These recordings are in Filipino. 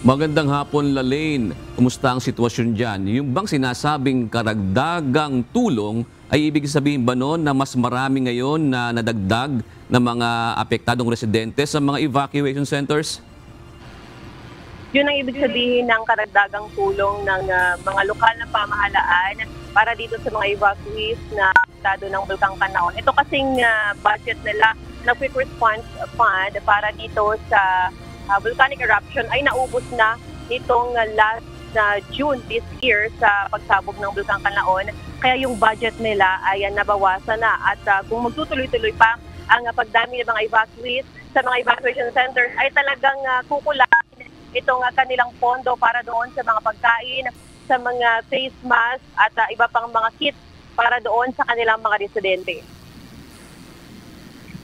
Magandang hapon, Lalaine. Kumusta ang sitwasyon dyan? Yung bang sinasabing karagdagang tulong ay ibig sabihin ba noon na mas marami ngayon na nadagdag na mga apektadong residente sa mga evacuation centers? Yun ang ibig sabihin ng karagdagang tulong ng mga lokal na pamahalaan para dito sa mga evacuees na apektado ng Bulkang Kanaon. Ito kasing budget nila na Quick Response Fund para dito sa volcanic eruption ay naubos na nitong last June this year sa pagsabog ng Bulkang Kanaon. Kaya yung budget nila ay nabawasan na at kung magtutuloy-tuloy pa ang pagdami ng mga evacuees sa mga evacuation centers ay talagang kukulangin itong kanilang pondo para doon sa mga pagkain, sa mga face mask at iba pang mga kits para doon sa kanilang mga residente.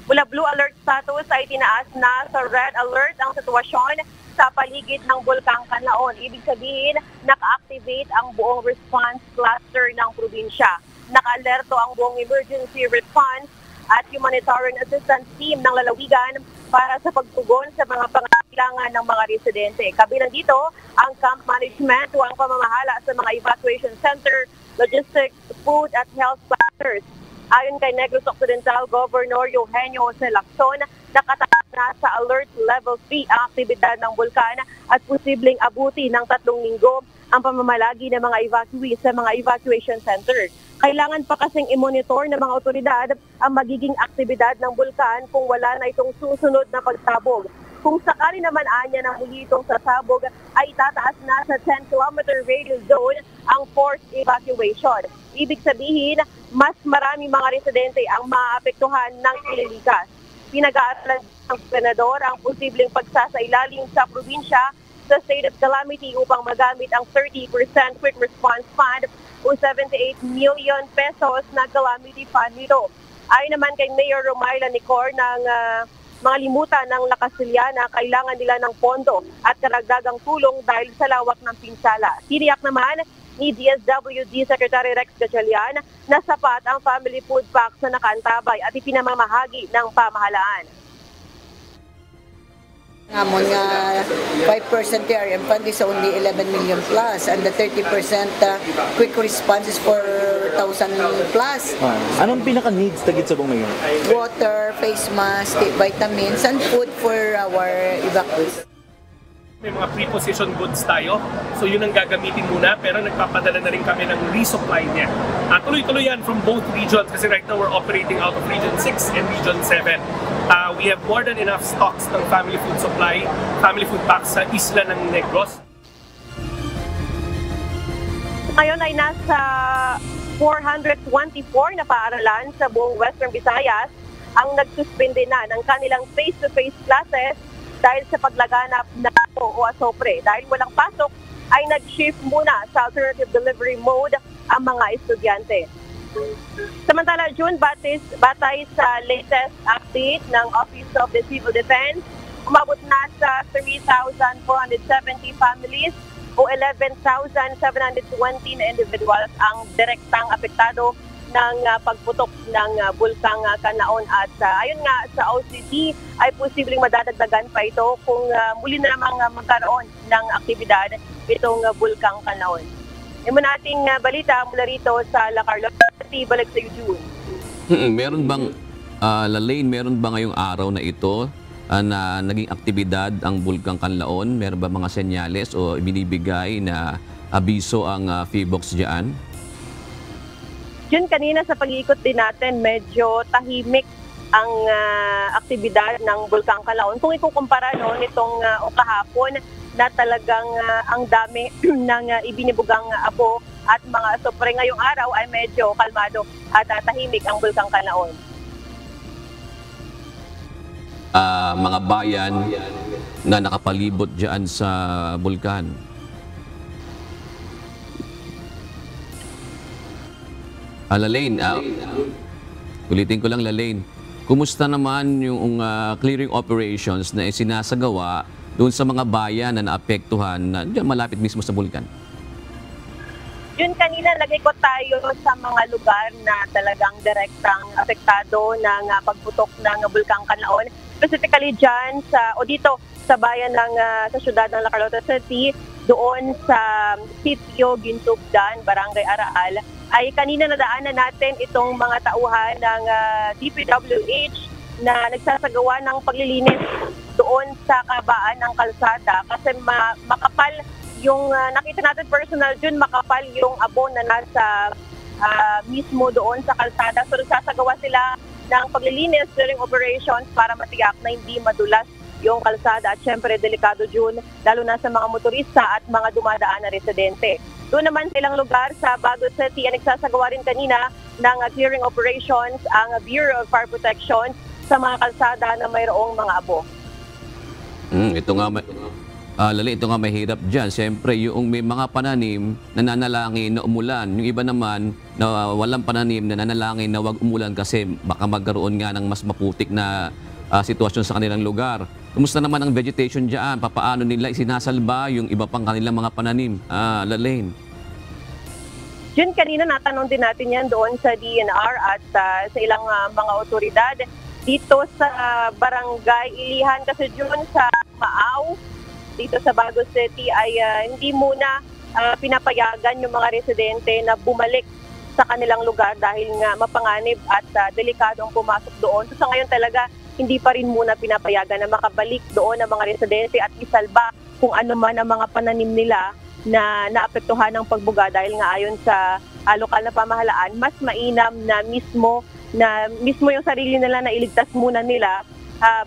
Mula blue alert status ay tinaas na sa red alert ang sitwasyon sa paligid ng Bulkang Kanaon. Ibig sabihin, naka-activate ang buong response cluster ng probinsya. Naka-alerto ang buong emergency response at humanitarian assistance team ng lalawigan para sa pagtugon sa mga pangangailangan ng mga residente. Kabilang dito ang camp management o ang pamamahala sa mga evacuation center, logistics, food at health clusters. Ayon kay Negros Occidental Governor Eugenio Jose Lacson, nakataas na sa alert level 3 ang aktibidad ng bulkan at posibleng abuti ng 3 linggo ang pamamalagi ng mga evacuees sa mga evacuation center. Kailangan pa kasing i-monitor ng mga otoridad ang magiging aktibidad ng bulkan kung wala na itong susunod na pagsabog. Kung sakali naman anya ng muli itong sasabog ay itataas na sa 10-kilometer radius zone ang forced evacuation. Ibig sabihin, mas marami mga residente ang maapektuhan ng ililikas. Pinag-aaralan ng senador ang posibleng pagsasailalim sa probinsya sa state of calamity upang magamit ang 30% quick response fund o 78 million pesos na calamity fund nito. Ayon naman kay Mayor Romaila Nicor ng mga limutan ng Lakasiliana, kailangan nila ng pondo at karagdagang tulong dahil sa lawak ng pinsala. Tiniyak naman ni DSWD Secretary Rex Gatchalian na sapat ang family food packs na nakaantabay at ipinamamahagi ng pamahalaan. Among 5% TRM fund is only 11 million plus and the 30% quick response is 4,000 plus. Anong pinaka-needs tagit sa buong ngayon? Water, face mask, vitamins, and food for our evacuees. May mga pre-positioned goods tayo. So yun ang gagamitin muna pero nagpapadala na rin kami ng resupply niya. Tuloy-tuloy yan from both regions kasi right now we're operating out of Region 6 and Region 7. We have more than enough stocks ng family food supply, family food packs sa isla ng Negros. Ngayon ay nasa 424 na paaralan sa buong Western Visayas ang nagsuspende na ng kanilang face-to-face classes dahil sa paglaganap na o asopre. Dahil walang pasok, ay nag-shift muna sa alternative delivery mode ang mga estudyante. Samantala, June, batay sa latest update ng Office of the Civil Defense, umabot na sa 3,470 families o 11,720 na individuals ang direktang apektado ng pagputok ng Bulkang Kanaon at ayon nga sa OCD ay posibleng madadagdagan pa ito kung muli na namang magkaroon ng aktibidad itong Bulkang Kanaon. Yung nating balita mula rito sa La Carlos, balik sa June. Meron bang, Lalaine, meron ba ngayong araw na ito na naging aktibidad ang Bulkang Kanaon? Meron ba mga senyales o binibigay na abiso ang PHIVOLCS dyan? Yun, kanina sa pag-iikot din natin, medyo tahimik ang aktibidad ng Bulkang Kanaon. Kung ikukumpara nitong kahapon na talagang ang dami ng ibinibugang abo at mga asopre, ngayong araw ay medyo kalmado at tahimik ang Bulkang Kanaon. Mga bayan na nakapalibot dyan sa bulkan. Lalaine, ulitin ko lang, Lalaine, kumusta naman yung clearing operations na isinasagawa doon sa mga bayan na naapektuhan na dyan malapit mismo sa bulkan? Yun, kanina nag-ikot tayo sa mga lugar na talagang direktang apektado ng pagputok ng Bulkang Kanaon. Specifically dyan dito sa bayan ng sa syudad ng La Carlota City, doon sa Sitio Gintugdan, Barangay Araal, ay kanina nadaanan natin itong mga tauhan ng DPWH na nagsasagawa ng paglilinis doon sa kabaan ng kalsada kasi makapal yung nakita natin personal dun, makapal yung abo na nasa mismo doon sa kalsada. So nagsasagawa sila ng paglilinis during operations para matiyak na hindi madulas yung kalsada at syempre delikado dun lalo na sa mga motorista at mga dumadaan na residente. Doon naman sa ilang lugar sa Baguio City ay nagsasagawa rin kanina ng clearing operations ang Bureau of Fire Protection sa mga kalsada na mayroong mga abo. Ito nga, Lali, ito nga mahirap dyan. Siyempre, yung may mga pananim na nanalangin na umulan. Yung iba naman na walang pananim na nanalangin na wag umulan kasi baka magkaroon nga ng mas maputik na sitwasyon sa kanilang lugar. Kumusta naman ang vegetation dyan? Papaano nila isinasalba yung iba pang kanilang mga pananim? Lalaine. Yun, kanina natanong din natin yan doon sa DNR at sa ilang mga otoridad. Dito sa Barangay Ilihan kasi dyan sa Maaw, dito sa Baguio City ay hindi muna pinapayagan yung mga residente na bumalik sa kanilang lugar dahil nga mapanganib at delikadong pumasok doon. So sa ngayon talaga, hindi pa rin muna pinapayagan na makabalik doon ang mga residente at isalba kung ano man ang mga pananim nila na naapektuhan ng pagbuga dahil nga ayon sa lokal na pamahalaan, mas mainam na mismo yung sarili nila na iligtas muna nila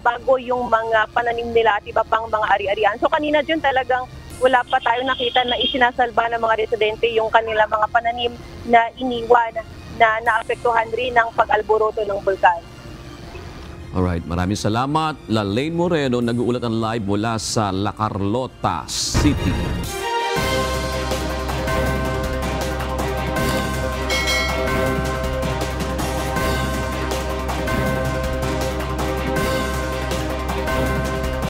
bago yung mga pananim nila at iba pang mga ari-arian. So kanina dyan talagang wala pa tayo nakita na isinasalba ng mga residente yung kanilang mga pananim na iniwan na naapektuhan rin ng pag-alboroto ng bulkan. Alright, maraming salamat. Lalaine Moreno, nag-uulat ang live mula sa La Carlota City.